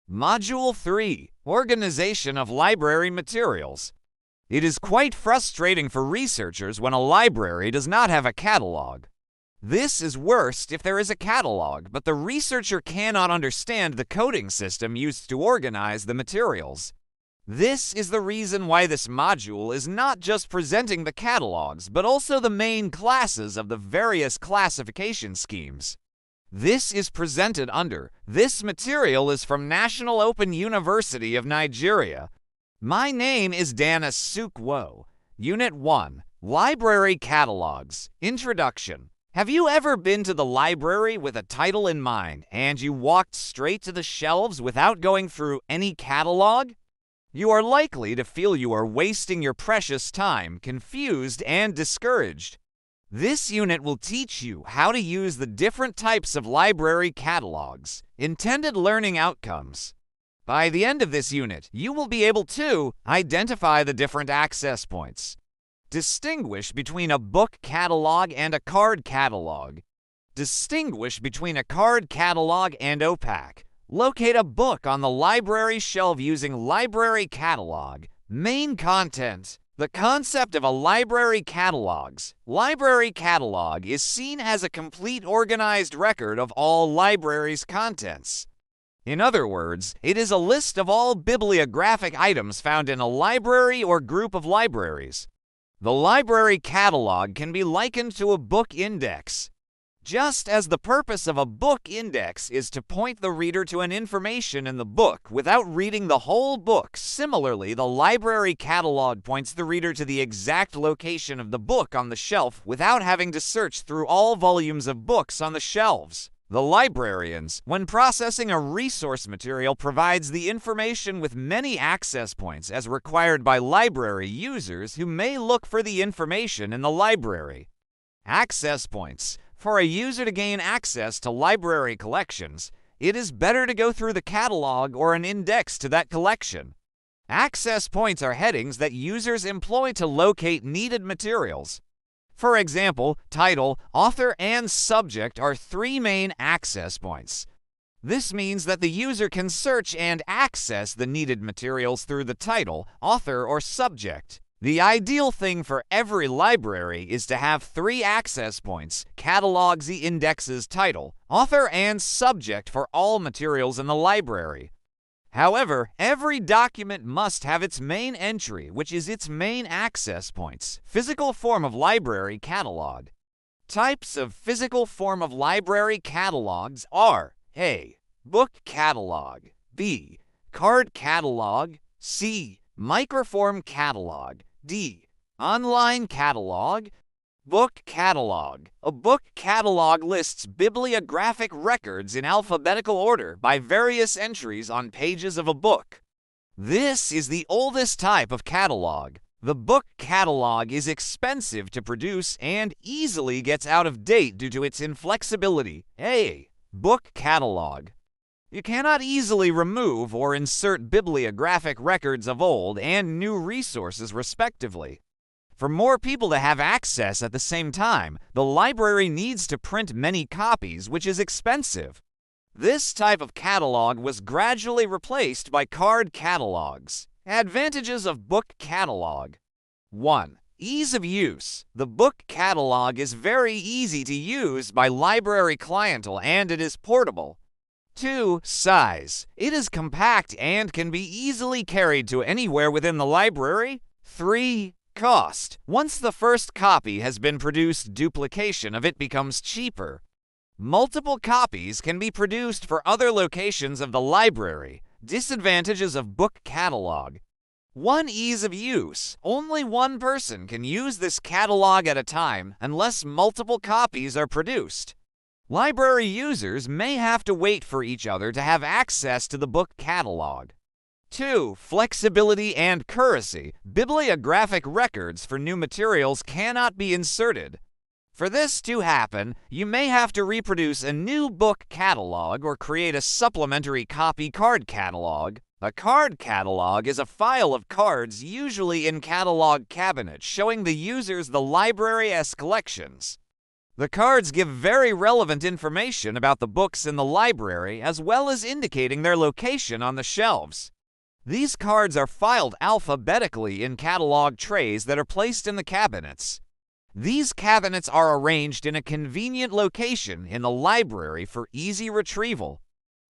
Module 3. Organization of Library Materials. It is quite frustrating for researchers when a library does not have a catalog. This is worst if there is a catalog, but the researcher cannot understand the coding system used to organize the materials. This is the reason why this module is not just presenting the catalogs, but also the main classes of the various classification schemes. This is presented under, this material is from National Open University of Nigeria. My name is Asukwo. Unit 1, Library Catalogues. Introduction. Have you ever been to the library with a title in mind and you walked straight to the shelves without going through any catalog? You are likely to feel you are wasting your precious time, confused and discouraged. This unit will teach you how to use the different types of library catalogs, intended learning outcomes. By the end of this unit, you will be able to identify the different access points, distinguish between a book catalog and a card catalog, distinguish between a card catalog and OPAC, locate a book on the library shelf using library catalog, main content. The concept of a library catalogs. Library catalog is seen as a complete organized record of all libraries' contents. In other words, it is a list of all bibliographic items found in a library or group of libraries. The library catalog can be likened to a book index. Just as the purpose of a book index is to point the reader to an information in the book without reading the whole book, similarly, the library catalog points the reader to the exact location of the book on the shelf without having to search through all volumes of books on the shelves. The librarians, when processing a resource material, provides the information with many access points as required by library users who may look for the information in the library. Access points. For a user to gain access to library collections, it is better to go through the catalog or an index to that collection. Access points are headings that users employ to locate needed materials. For example, title, author, and subject are three main access points. This means that the user can search and access the needed materials through the title, author, or subject. The ideal thing for every library is to have three access points, catalogs, indexes, title, author, and subject for all materials in the library. However, every document must have its main entry, which is its main access points, physical form of library catalog. Types of physical form of library catalogs are A. Book catalog, B. Card catalog, C. Microform catalog, D. Online catalog. Book catalog. A book catalog lists bibliographic records in alphabetical order by various entries on pages of a book. This is the oldest type of catalog. The book catalog is expensive to produce and easily gets out of date due to its inflexibility. A. Book catalog. You cannot easily remove or insert bibliographic records of old and new resources respectively. For more people to have access at the same time, the library needs to print many copies, which is expensive. This type of catalog was gradually replaced by card catalogs. Advantages of book catalog. 1. Ease of use. The book catalog is very easy to use by library clientele and it is portable. 2. Size. It is compact and can be easily carried to anywhere within the library. 3. Cost. Once the first copy has been produced, duplication of it becomes cheaper. Multiple copies can be produced for other locations of the library. Disadvantages of book catalog. 1. Ease of use. Only one person can use this catalog at a time unless multiple copies are produced. Library users may have to wait for each other to have access to the book catalog. 2. Flexibility and accuracy. Bibliographic records for new materials cannot be inserted. For this to happen, you may have to reproduce a new book catalog or create a supplementary copy card catalog. A card catalog is a file of cards usually in catalog cabinet showing the users the library's collections. The cards give very relevant information about the books in the library as well as indicating their location on the shelves. These cards are filed alphabetically in catalog trays that are placed in the cabinets. These cabinets are arranged in a convenient location in the library for easy retrieval.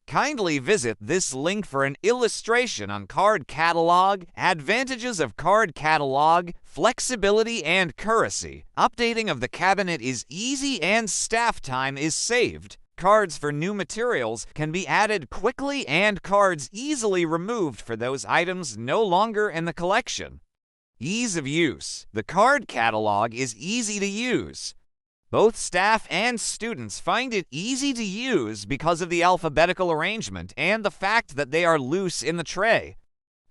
Kindly visit this link for an illustration on card catalog, advantages of card catalog, flexibility and accuracy. Updating of the cabinet is easy and staff time is saved. Cards for new materials can be added quickly and cards easily removed for those items no longer in the collection. Ease of use. The card catalog is easy to use. Both staff and students find it easy to use because of the alphabetical arrangement and the fact that they are loose in the tray.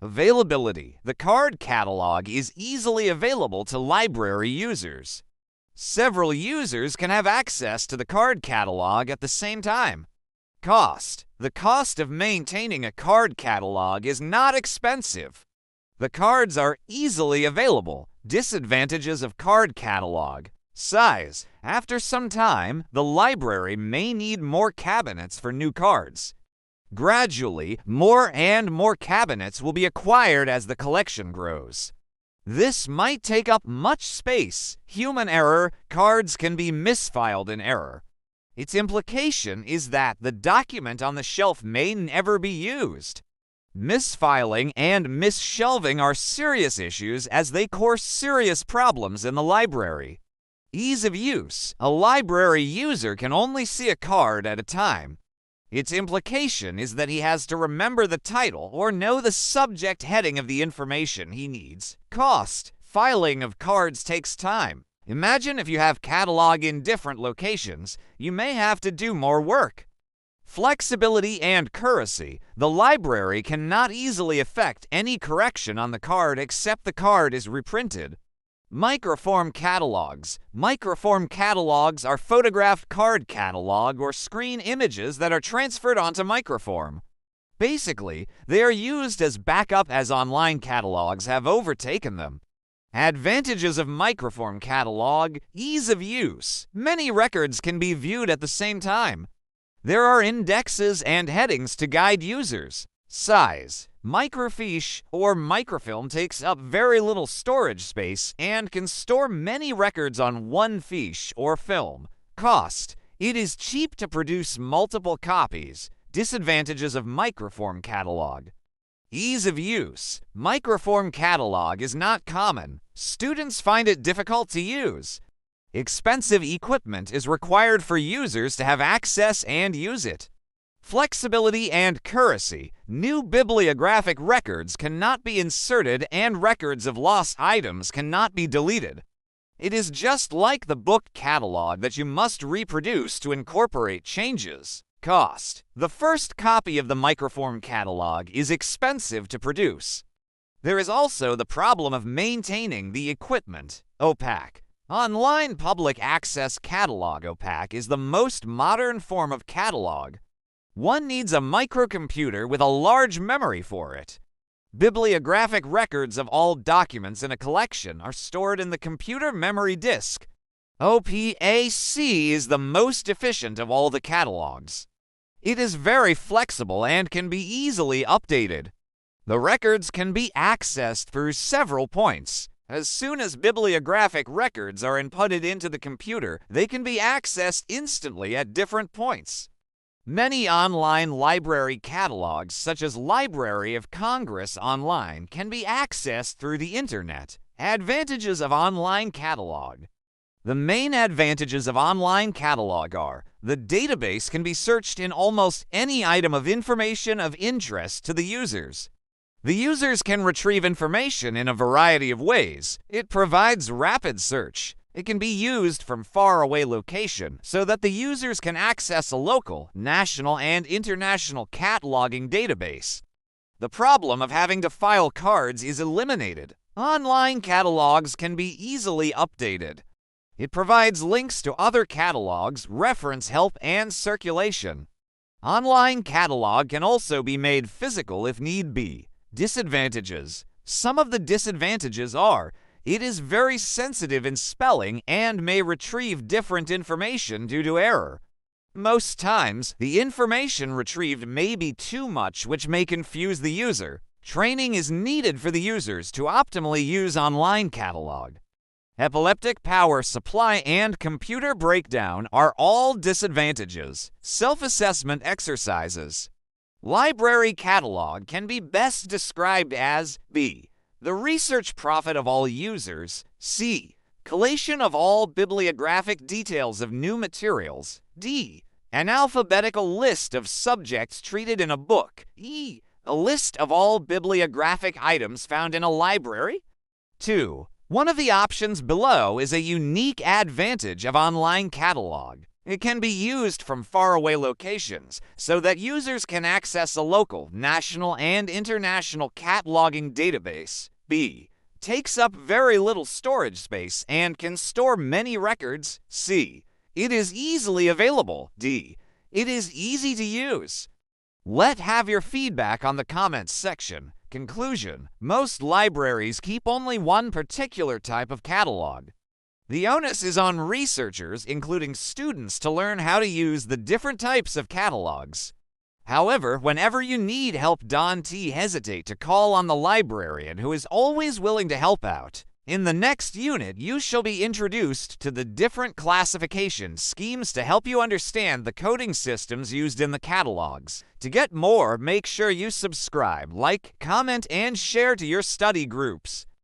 Availability. The card catalog is easily available to library users. Several users can have access to the card catalog at the same time. Cost. The cost of maintaining a card catalog is not expensive. The cards are easily available. Disadvantages of card catalog. Size. After some time, the library may need more cabinets for new cards. Gradually, more and more cabinets will be acquired as the collection grows. This might take up much space. Human error. Cards can be misfiled in error. Its implication is that the document on the shelf may never be used. Misfiling and misshelving are serious issues as they cause serious problems in the library. Ease of use. A library user can only see a card at a time. Its implication is that he has to remember the title or know the subject heading of the information he needs. Cost. Filing of cards takes time. Imagine if you have catalog in different locations, you may have to do more work. Flexibility and accuracy. The library cannot easily effect any correction on the card except the card is reprinted. Microform catalogs. Microform catalogs are photographed card catalog or screen images that are transferred onto Microform. Basically, they are used as backup as online catalogs have overtaken them. Advantages of Microform catalog. Ease of use. Many records can be viewed at the same time. There are indexes and headings to guide users. Size. Microfiche or microfilm takes up very little storage space and can store many records on one fiche or film. Cost. It is cheap to produce multiple copies. Disadvantages of Microform catalog. Ease of use. Microform catalog is not common. Students find it difficult to use. Expensive equipment is required for users to have access and use it. Flexibility and accuracy. New bibliographic records cannot be inserted and records of lost items cannot be deleted. It is just like the book catalog that you must reproduce to incorporate changes. Cost. The first copy of the Microform catalog is expensive to produce. There is also the problem of maintaining the equipment. OPAC. Online Public Access Catalog OPAC is the most modern form of catalog. One needs a microcomputer with a large memory for it. Bibliographic records of all documents in a collection are stored in the computer memory disk. OPAC is the most efficient of all the catalogs. It is very flexible and can be easily updated. The records can be accessed through several points. As soon as bibliographic records are inputted into the computer, they can be accessed instantly at different points. Many online library catalogs, such as Library of Congress Online, can be accessed through the Internet. Advantages of online catalog. The main advantages of online catalog are: the database can be searched in almost any item of information of interest to the users. The users can retrieve information in a variety of ways. It provides rapid search. It can be used from faraway location so that the users can access a local, national, and international cataloging database. The problem of having to file cards is eliminated. Online catalogs can be easily updated. It provides links to other catalogs, reference help, and circulation. Online catalog can also be made physical if need be. Disadvantages. Some of the disadvantages are: It is very sensitive in spelling and may retrieve different information due to error. Most times, the information retrieved may be too much, which may confuse the user. Training is needed for the users to optimally use online catalog. Epileptic power supply and computer breakdown are all disadvantages. Self-assessment exercises. Library catalog can be best described as B. The research profit of all users. C. Collation of all bibliographic details of new materials. D. An alphabetical list of subjects treated in a book. E. A list of all bibliographic items found in a library. 2. One of the options below is a unique advantage of online catalog. It can be used from faraway locations so that users can access a local, national, and international cataloging database. B. Takes up very little storage space and can store many records. C. It is easily available. D. It is easy to use. Let's have your feedback on the comments section. Conclusion: most libraries keep only one particular type of catalog. The onus is on researchers, including students, to learn how to use the different types of catalogs. However, whenever you need help, don't hesitate to call on the librarian, who is always willing to help out. In the next unit, you shall be introduced to the different classification schemes to help you understand the coding systems used in the catalogs. To get more, make sure you subscribe, like, comment, and share to your study groups.